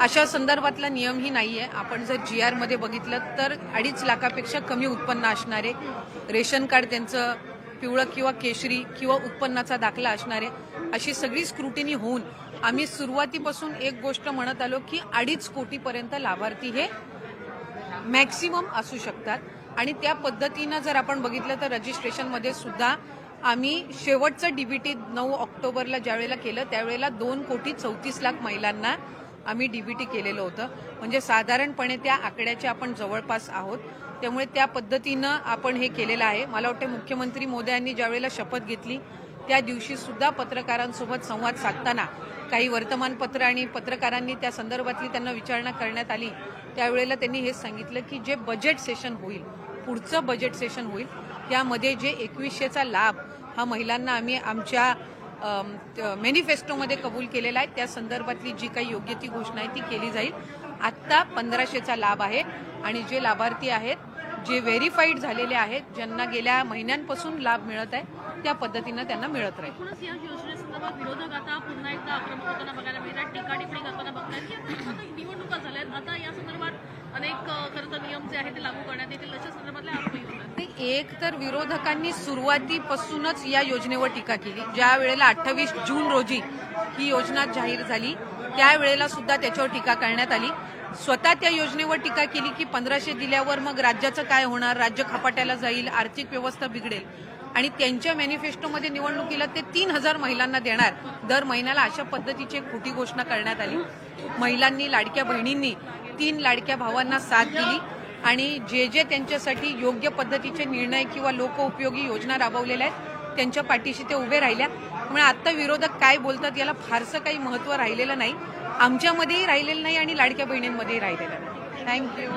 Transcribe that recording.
अशा संदर्भातला नियमही नाही आहे. आपण जर GR मध्ये बघितलं तर 2.5 लाखापेक्षा कमी उत्पन्न असणारे, रेशन कार्ड त्यांचं पिवळं किंवा केशरी किंवा उत्पन्नाचा दाखला असणारे, अशी सगळी स्क्रुटिनी होऊन आम्ही सुरुवातीपासून एक गोष्ट म्हणत आलो की 2.5 कोटीपर्यंत लाभार्थी हे मॅक्सिमम असू शकतात. आणि त्या पद्धतीनं जर आपण बघितलं तर रजिस्ट्रेशनमध्ये सुद्धा आम्ही शेवटचं डीबीटी 9 ऑक्टोबरला ज्यावेळेला केलं त्यावेळेला 2,34,00,000 महिलांना आम्ही डीबीटी केलेलं होतं. म्हणजे साधारणपणे त्या आकड्याच्या आपण जवळपास आहोत. त्यामुळे त्या पद्धतीनं आपण हे केलेलं आहे. मला वाटतं मुख्यमंत्री मोदयांनी ज्यावेळेला शपथ घेतली त्या दिवशी सुद्धा पत्रकारांसोबत संवाद साधताना काही वर्तमानपत्र आणि पत्रकारांनी त्या संदर्भातली त्यांना विचारणा करण्यात आली. त्यावेळेला त्यांनी हेच सांगितलं की जे बजेट सेशन होईल, पुढचं बजेट सेशन होईल, त्यामध्ये जे 2100चा लाभ हा महिलांना आम्ही आमच्या मॅनिफेस्टोमध्ये कबूल केलेला आहे, त्या संदर्भातली जी काही योग्य ती घोषणा आहे ती केली जाईल. आत्ता 1500चा लाभ आहे आणि जे लाभार्थी आहेत, जे व्हेरीफाईड झालेले आहेत, ज्यांना गेल्या महिन्यांपासून लाभ मिळत आहे, त्या पद्धतीनं त्यांना मिळत राहील. एकूणच या योजनेसंदर्भात विरोधक आता पुन्हा एकदा आक्रमक होताना बघायला मिळतात, टीका टिप्पणी करताना बघतायत की आता निवडणुका झाल्यात, आता या संदर्भात अनेक खरं तर नियम जे आहेत ते लागू करण्यात येतील अशा संदर्भातले आरोप होतात. एक तर विरोधकांनी सुरुवातीपासूनच या योजनेवर टीका केली. ज्या वेळेला 28 जून रोजी ही योजना जाहीर झाली त्यावेळेला सुद्धा त्याच्यावर टीका करण्यात आली. स्वतः त्या योजनेवर टीका केली की 1500 दिल्यावर मग राज्याचं काय होणार, राज्य खपाट्याला जाईल, आर्थिक व्यवस्था बिघडेल. आणि त्यांच्या मॅनिफेस्टोमध्ये निवडणुकीला ते 3,000 महिलांना देणार दर महिन्याला, अशा पद्धतीची एक खोटी घोषणा करण्यात आली. महिलांनी, लाडक्या बहिणींनी 3 लाडक्या भावांना साथ दिली आणि जे जे त्यांच्यासाठी योग्य पद्धतीचे निर्णय किंवा लोकउपयोगी योजना राबवलेल्या आहेत त्यांच्या पाठीशी ते उभे राहिल्या. त्यामुळे आता विरोधक काय बोलतात याला फारसं काही महत्त्व राहिलेलं नाही, आमच्यामध्येही राहिलेलं नाही आणि लाडक्या बहिणींमध्येही राहिलेलं नाही. थँक्यू.